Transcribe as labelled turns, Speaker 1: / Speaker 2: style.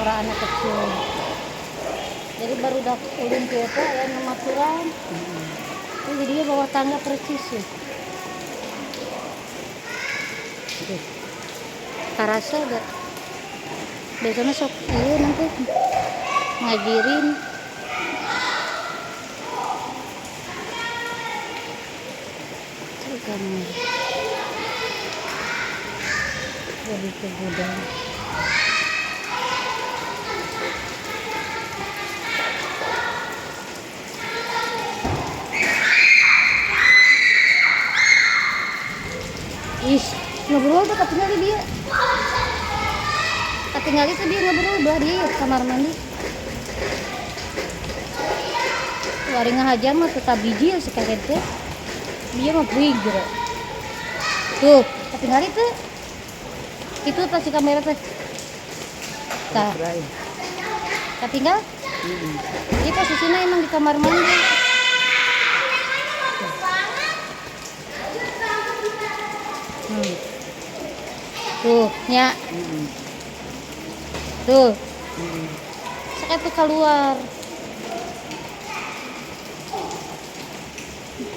Speaker 1: suara anak kecil. Jadi baru udah ulun ke eta ya ngamaturan. Jadi dia bawa tangga persis ya. Karasa gak? Biasanya sok iya nanti ngajirin. Tuh kamu. Jadi ke gudang. Ih, ngobrol tuh ketinggal dia. Ketinggal itu dia ngobrol dia kamar mandi. Wari ngahajar mah tetap biji ya sekaret teh. Dia mah bigre. Tuh, ketinggal itu. Itu tas kamera teh. Tah. Ketinggal? Ini posisinya emang di kamar mandi. Tuh, nya. Tuh. Sekat tuh keluar.